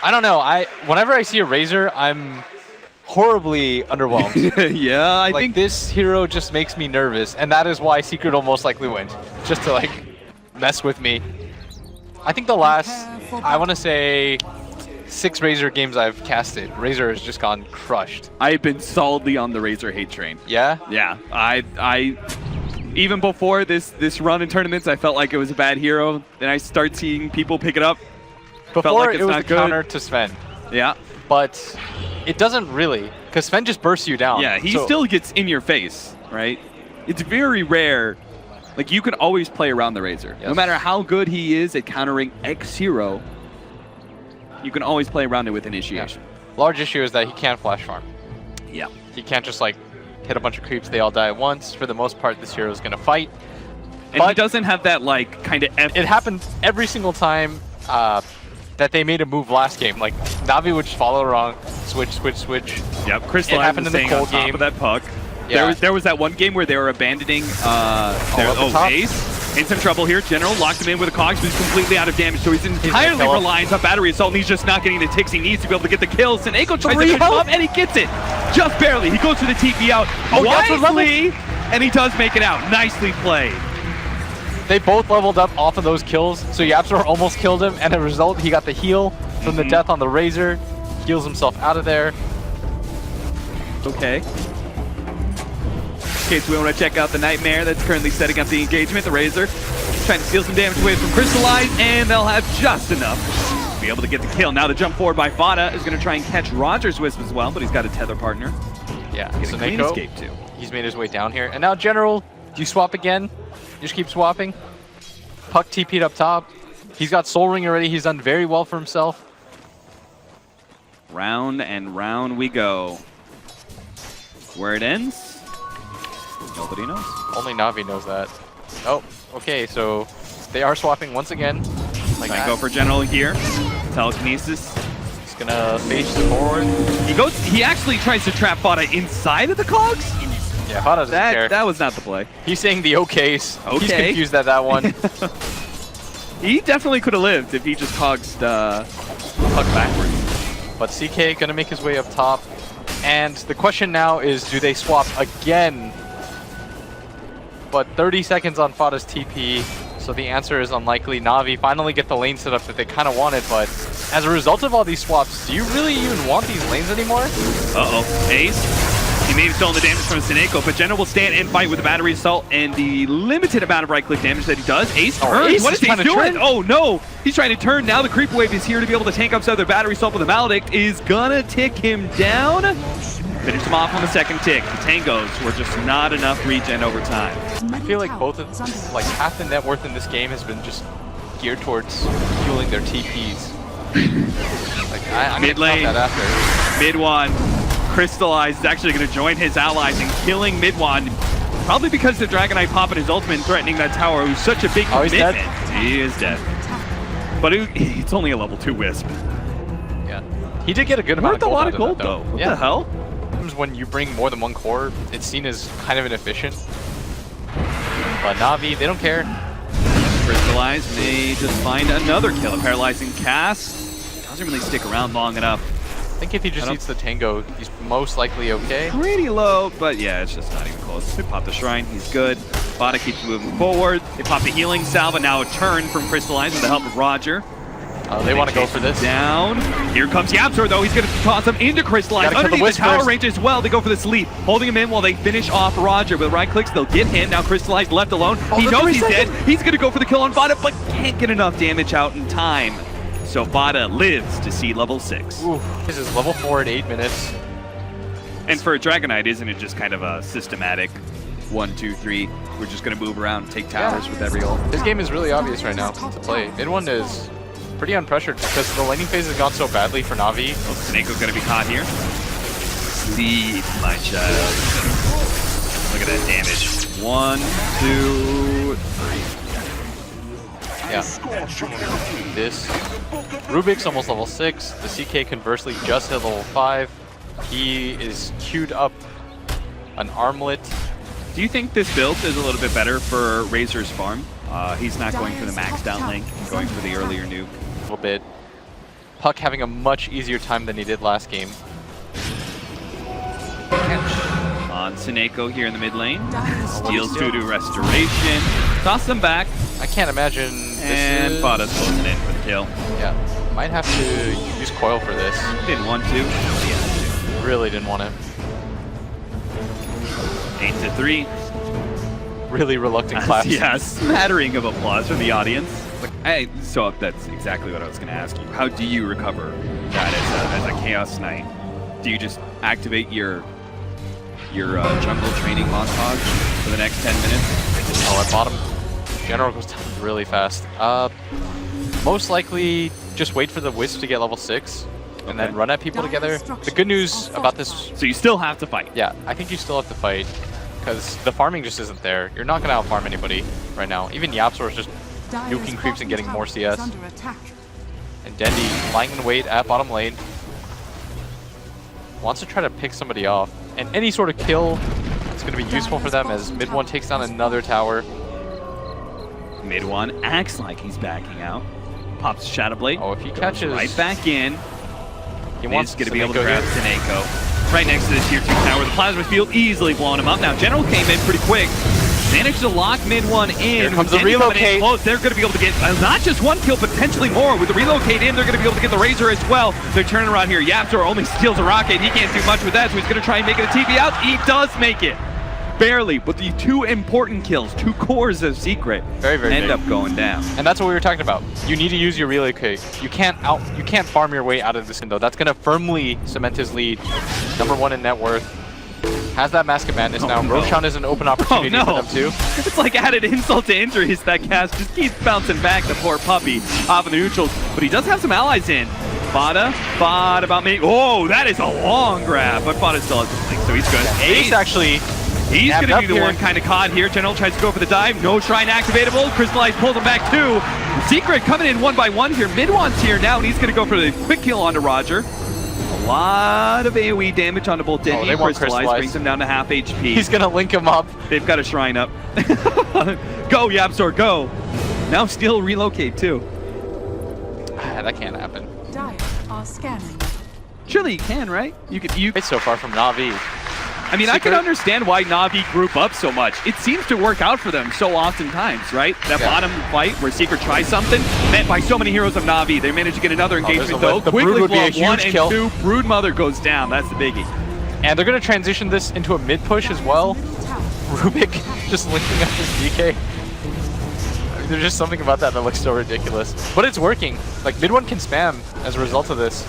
I don't know. Whenever I see a Razor, I'm horribly underwhelmed. Yeah, I think this hero just makes me nervous, and that is why Secret will most likely win, just to like mess with me. I think the last, I want to say, 6 Razor games I've casted, Razor has just gone crushed. I've been solidly on the Razor hate train. Yeah? Yeah. I even before this run in tournaments, I felt like it was a bad hero. Then I start seeing people pick it up. Before it was a counter to Sven. Yeah. But it doesn't really, because Sven just bursts you down. Yeah, he still gets in your face, right? It's very rare. Like, you can always play around the Razor. Yes. No matter how good he is at countering X hero, you can always play around it with initiation. Yeah. Large issue is that he can't flash farm. Yeah. He can't just like hit a bunch of creeps, they all die at once. For the most part, this hero is going to fight. And he doesn't have that like kind of... It happened every single time that they made a move last game. Like, Navi would just follow along, switch. Yep, Crystal happened in the Cole game. Of that puck. Yeah. There was that one game where they were abandoning Ace. In some trouble here. General locked him in with a cogs, but he's completely out of damage, so he's entirely reliant on battery assault, and he's just not getting the ticks he needs to be able to get the kills. Seneko tries to finish him up, and he gets it. Just barely. He goes for the TP out wisely, and he does make it out. Nicely played. They both leveled up off of those kills, so Yapzor almost killed him, and as a result, he got the heal from the death on the Razor, heals himself out of there. Okay. Okay, so we want to check out the Nightmare that's currently setting up the engagement. The Razor trying to steal some damage away from Crystallize, and they'll have just enough to be able to get the kill. Now the jump forward by Fada is going to try and catch Roger's Wisp as well, but he's got a tether partner. Yeah, so clean escape too. He's made his way down here. And now General, do you swap again? You just keep swapping? Puck TP'd up top. He's got Soul Ring already. He's done very well for himself. Round and round we go. Where it ends? Nobody knows. Only Navi knows that. Oh, okay, so they are swapping once again. Like I go for General here. Telekinesis. He's gonna face forward. He actually tries to trap Fada inside of the cogs? Yeah, Fada doesn't care. That was not the play. He's saying the okays. Okay. He's confused at that one. He definitely could have lived if he just cogs the puck backwards. But CK gonna make his way up top. And the question now is, do they swap again? But 30 seconds on Fada's TP, so the answer is unlikely. Navi finally get the lane set up that they kind of wanted, but as a result of all these swaps, do you really even want these lanes anymore? Uh-oh. Ace. He may have stolen the damage from Seneko, but General will stand and fight with the battery assault and the limited amount of right-click damage that he does. Ace turns. What is he doing? Oh, no. He's trying to turn. Now the creep wave is here to be able to tank up some of their battery assault, but the Maledict is gonna tick him down. Finish him off on the second tick. The Tangos were just not enough regen over time. I feel like both of, like half the net worth in this game has been just geared towards fueling their TPs. Like I'm mid lane, that after. Mid one, Crystallize is actually going to join his allies in killing mid one. Probably because the Dragonite popping his ultimate and threatening that tower, who's such a big commitment. He is dead. But it's only a level 2 Wisp. Yeah, he did get a good amount of gold. Worth a lot of gold though. What the hell? When you bring more than one core, it's seen as kind of inefficient. But Navi, they don't care. Crystallize may just find another kill. A paralyzing cast doesn't really stick around long enough. I think if he just eats the Tango, he's most likely okay. Pretty low, but yeah, it's just not even close. They pop the Shrine, he's good. Fada keeps moving forward. They pop the healing salve, and now a turn from Crystallize with the help of Roger. They want to go for this. Down. Here comes Yapzor, though. He's going to toss him into Crystallize. Underneath the tower range as well. They go for this leap, holding him in while they finish off Roger. With right clicks, they'll get him. Now Crystallize left alone. He knows he's dead. He's going to go for the kill on Fada, but can't get enough damage out in time. So Fada lives to see level 6. Ooh, this is level 4 at 8 minutes. And for a Dragonite, isn't it just kind of a systematic 1, 2, 3? We're just going to move around and take towers with every ult. This game is really obvious right now to play. Mid one is pretty unpressured because the laning phase has gone so badly for Navi. Oh, Seneko's gonna be caught here. Sleep, my child. Look at that damage. 1, 2, 3. Yeah. This. Rubik's almost level 6. The CK conversely just hit level 5. He is queued up an armlet. Do you think this build is a little bit better for Razor's farm? He's not going for the maxed out link, going for the earlier nuke. A little bit Puck having a much easier time than he did last game. On Sineko here in the mid lane. Steals due to restoration. Toss them back. I can't imagine And this is... Fada's closing in for the kill. Yeah, might have to use coil for this. Didn't want to. Yeah. Really didn't want to. 8-3. Really reluctant claps. Yeah, smattering of applause from the audience. So that's exactly what I was going to ask you. How do you recover that as a Chaos Knight? Do you just activate your jungle training montage for the next 10 minutes? Oh, at bottom, General goes down really fast. Most likely, just wait for the Wisp to get level 6, and then run at people together. The good news about this... So you still have to fight? Yeah, I think you still have to fight, because the farming just isn't there. You're not going to out-farm anybody right now. Even Yapzor is just nuking creeps and getting more CS. And Dendi lying in wait at bottom lane. Wants to try to pick somebody off. And any sort of kill is going to be useful for them as mid one takes down another tower. Mid one acts like he's backing out. Pops Shadow Blade. Oh, if he catches... right back in. He wants going to be able to grab Sineko. Right next to the tier 2 tower. The plasma field easily blowing him up. Now General came in pretty quick. Managed to lock mid one in. Here comes the relocate. They're going to be able to get not just one kill, potentially more. With the relocate in, they're going to be able to get the Razor as well. They're turning around here. Yapzor only steals a rocket. He can't do much with that, so he's going to try and make it a TP out. He does make it. Barely, but the 2 important kills, 2 cores of Secret, very end up going down. And that's what we were talking about. You need to use your relocate. You can't farm your way out of this window. That's going to firmly cement his lead. #1 in net worth. Has that Mask of Madness now. No. Roshan is an open opportunity for them too. It's like added insult to injuries. That cast just keeps bouncing back, the poor puppy, off of the neutrals. But he does have some allies in. Fada about me. Oh, that is a long grab. But Fada still has the flank, so he's good. Ace actually... He's going to be the one kind of caught here. General tries to go for the dive. No shrine activatable. Crystallize pulls him back too. Secret coming in 1-by-1 here. Mid-one's here now, and he's going to go for the quick kill onto Roger. A lot of AoE damage onto both Denny and Crystallize. Brings him down to half HP. He's going to link him up. They've got a shrine up. Go, Yapzor, go. Now still relocate too. That can't happen. Are scanning. Surely you can, right? It's so far from Navi. I mean, I can understand why Navi group up so much. It seems to work out for them so oftentimes, right? That bottom fight where Secret tries something, met by so many heroes of Navi. They manage to get another engagement though. The Brood would be a huge kill. 1 and 2, Brood Mother goes down. That's the biggie. And they're going to transition this into a mid push as well. Rubik just linking up his DK. I mean, there's just something about that looks so ridiculous. But it's working. Like, mid one can spam as a result of this.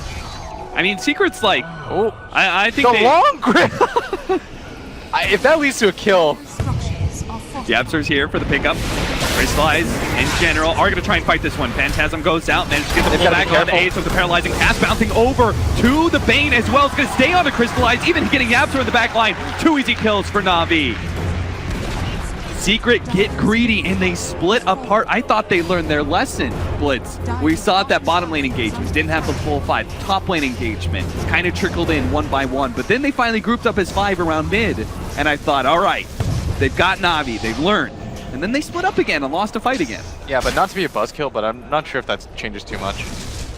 I mean, Secret's like, oh, I think the long grip. If that leads to a kill. Yapzor's here for the pickup. Crystallize in general are going to try and fight this one. Phantasm goes out, managed to get the pull back on the Ace with the paralyzing cast, bouncing over to the Bane as well. It's going to stay on the Crystallize, even getting Yapzor in the back line. 2 easy kills for Navi. Secret get greedy and they split apart. I thought they learned their lesson, Blitz. We saw it that bottom lane engagement. Didn't have the full 5. Top lane engagement kind of trickled in 1-by-1. But then they finally grouped up as 5 around mid. And I thought, all right, they've got Navi. They've learned. And then they split up again and lost a fight again. Yeah, but not to be a buzzkill, but I'm not sure if that changes too much.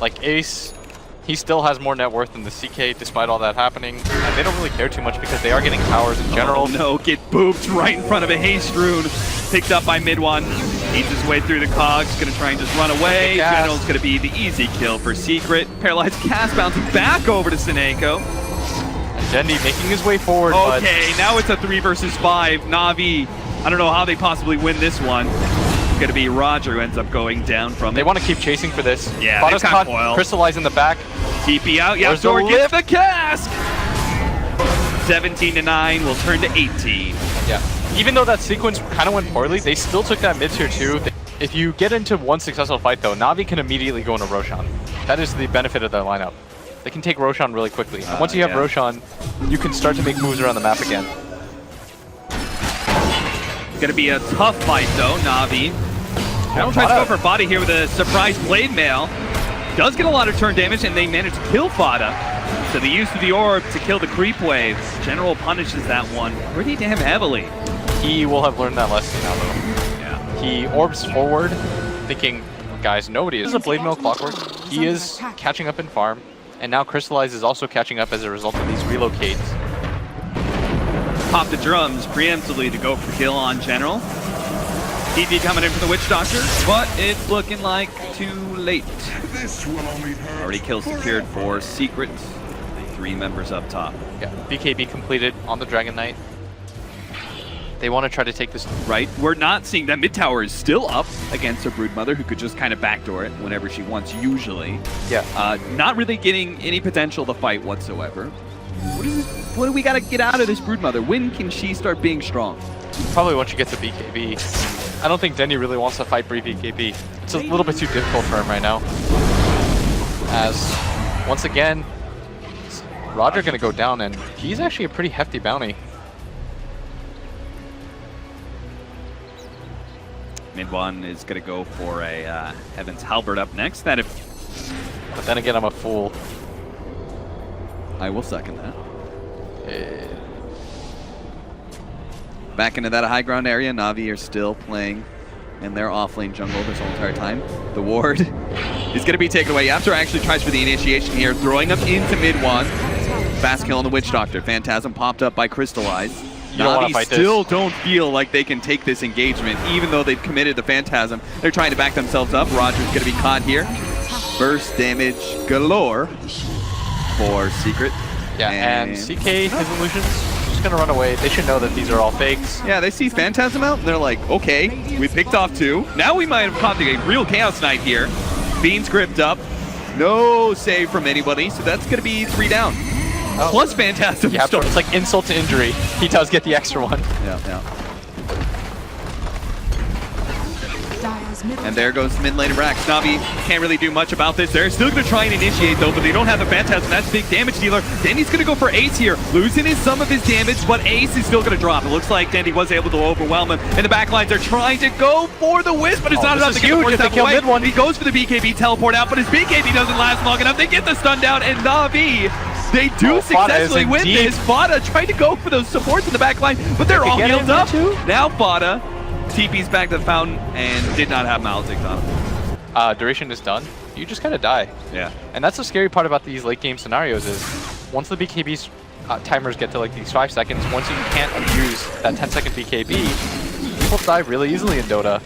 Like, Ace, he still has more net worth than the CK despite all that happening. And they don't really care too much because they are getting towers in general. Oh no, get booped right in front of a Haste Rune. Picked up by mid one. Eats his way through the cogs. Gonna try and just run away. General's gonna be the easy kill for Secret. Paralyzed cast bouncing back over to Sineko. And Dendi making his way forward. Okay, now it's a 3 versus 5. Navi, I don't know how they possibly win this one. It's gonna be Roger who ends up going down from They it. want to keep chasing for this. Yeah, Fada's caught, Crystallize in the back. TP out, Yapzor gets the cask! 17-9 will turn to 18. Yeah. Even though that sequence kind of went poorly, they still took that mid tier too. If you get into one successful fight though, Navi can immediately go into Roshan. That is the benefit of their lineup. They can take Roshan really quickly. And once you have Roshan, you can start to make moves around the map again. Gonna be a tough fight though, Navi. General tries to go for Fada here with a surprise blade mail. Does get a lot of turn damage and they manage to kill Fada. So the use of the orb to kill the creep waves. General punishes that one pretty damn heavily. He will have learned that lesson now though. Yeah. He orbs forward, thinking, guys, nobody is. This is a blade mail clockwork. he is catching up in farm, and now Crystallize is also catching up as a result of these relocates. Pop the drums preemptively to go for kill on General. TP coming in for the Witch Doctor, but it's looking like too late. Already kill secured for Secret. 3 members up top. Yeah, BKB completed on the Dragon Knight. They want to try to take this. Right, we're not seeing that. Mid tower is still up against a Broodmother who could just kind of backdoor it whenever she wants, usually. Yeah. Not really getting any potential to fight whatsoever. What do we got to get out of this Broodmother? When can she start being strong? Probably once you get to BKB. I don't think Denny really wants to fight BKB. It's a little bit too difficult for him right now. As, once again, Roger going to go down, and he's actually a pretty hefty bounty. Mid one is going to go for a Heaven's Halberd up next. But then again, I'm a fool. I will second that. Back into that high ground area, Navi are still playing in their offlane jungle this whole entire time. The ward is going to be taken away. Yapster actually tries for the initiation here, throwing them into mid one. Fast kill on the Witch Doctor. Phantasm popped up by Crystallize. Navi still don't feel like they can take this engagement, even though they've committed the Phantasm. They're trying to back themselves up. Roger's going to be caught here. Burst damage galore for Secret. Yeah, and CK, his illusions, just going to run away. They should know that these are all fakes. Yeah, they see Phantasm out, and they're like, okay, we picked off 2. Now we might have caught a real Chaos Knight here. Beans gripped up. No save from anybody, so that's going to be 3 down. Oh. Plus Phantasm. Yeah, it's like insult to injury. He does get the extra one. Yeah. And there goes mid lane of Rax. Navi can't really do much about this. They're still going to try and initiate though, but they don't have the Phantasm. That's a big damage dealer. Denny's going to go for Ace here, losing some of his damage, but Ace is still going to drop. It looks like Denny was able to overwhelm him, and the backlines are trying to go for the Wisp, but it's not enough to get the force out away. Mid-one. He goes for the BKB teleport out, but his BKB doesn't last long enough. They get the stun down, and Navi, they do successfully win this. Fada tried to go for those supports in the backline, but they're all healed up. Now Fada TP's back to the fountain and did not have Maledict on him. Duration is done. You just kind of die. Yeah. And that's the scary part about these late game scenarios is once the BKB's timers get to like these 5 seconds, once you can't abuse that 10-second BKB, people die really easily in Dota.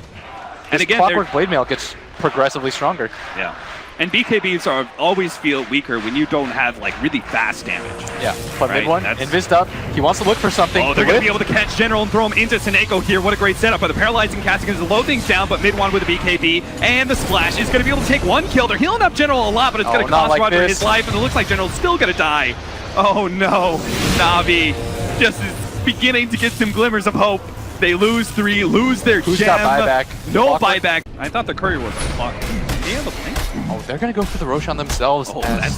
And again, Clockwork Blade Mail gets progressively stronger. Yeah. And BKBs always feel weaker when you don't have like really fast damage. Yeah, but mid one, invised up. He wants to look for something. Oh, they're going to be able to catch General and throw him into Seneko here. What a great setup. But the Paralyzing Cast is going to slow things down, but mid one with a BKB and the Splash is going to be able to take 1 kill. They're healing up General a lot, but it's going to cost Roger his life, and it looks like General's still going to die. Oh no, Navi just is beginning to get some glimmers of hope. They lose 3, lose their gem. Got buyback? No buyback. I thought the courier was a clock. Oh, they're gonna go for the Roshan themselves. Oh, that's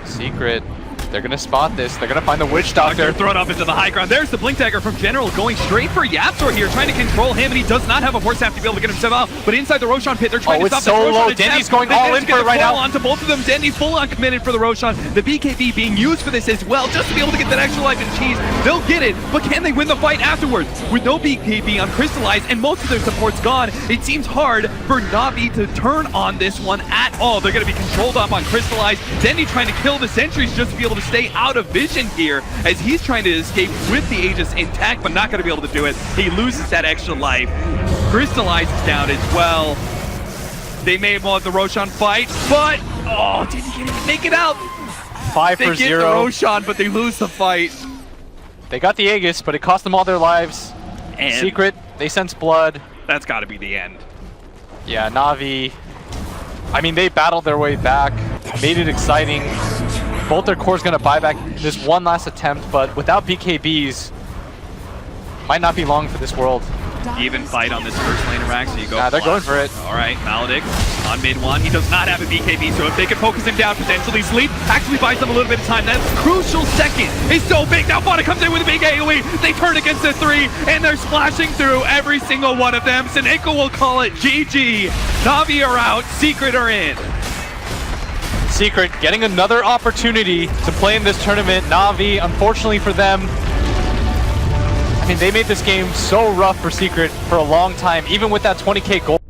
Secret. They're gonna spot this. They're gonna find the Witch Doctor. They're thrown up into the high ground. There's the Blink Dagger from General going straight for Yapsor here, trying to control him, and he does not have a force staff to be able to get himself out. But inside the Roshan pit, they're trying to stop the Roshan. Denny's going all in for it right now. Onto both of them. Denny's full on committed for the Roshan. The BKB being used for this as well, just to be able to get that extra life and cheese. They'll get it, but can they win the fight afterwards? With no BKB on Crystallize and most of their support's gone, it seems hard for Navi to turn on this one at all. They're going to be controlled up on Crystallize. Denny trying to kill the sentries just to be able to stay out of vision here as he's trying to escape with the Aegis intact, but not going to be able to do it. He loses that extra life. Crystallize is down as well. They may have won the Roshan fight, but oh, did he make it out? 5 for 0. They get the Roshan, but they lose the fight. They got the Aegis, but it cost them all their lives. And Secret, they sense blood. That's got to be the end. Yeah, Navi. I mean, they battled their way back, made it exciting. Both their cores going to buy back this one last attempt, but without BKBs, might not be long for this world. Even fight on this first lane of Rax, so you go. They're going for it. All right, Maledict on mid one. He does not have a BKB, so if they can focus him down, potentially sleep, actually buys them a little bit of time. That crucial second is so big. Now Fada comes in with a big AoE. They turn against the 3, and they're splashing through every single one of them. Seneko will call it GG. Navi are out, Secret are in. Secret getting another opportunity to play in this tournament. Navi, unfortunately for them, I mean, they made this game so rough for Secret for a long time, even with that 20k goal.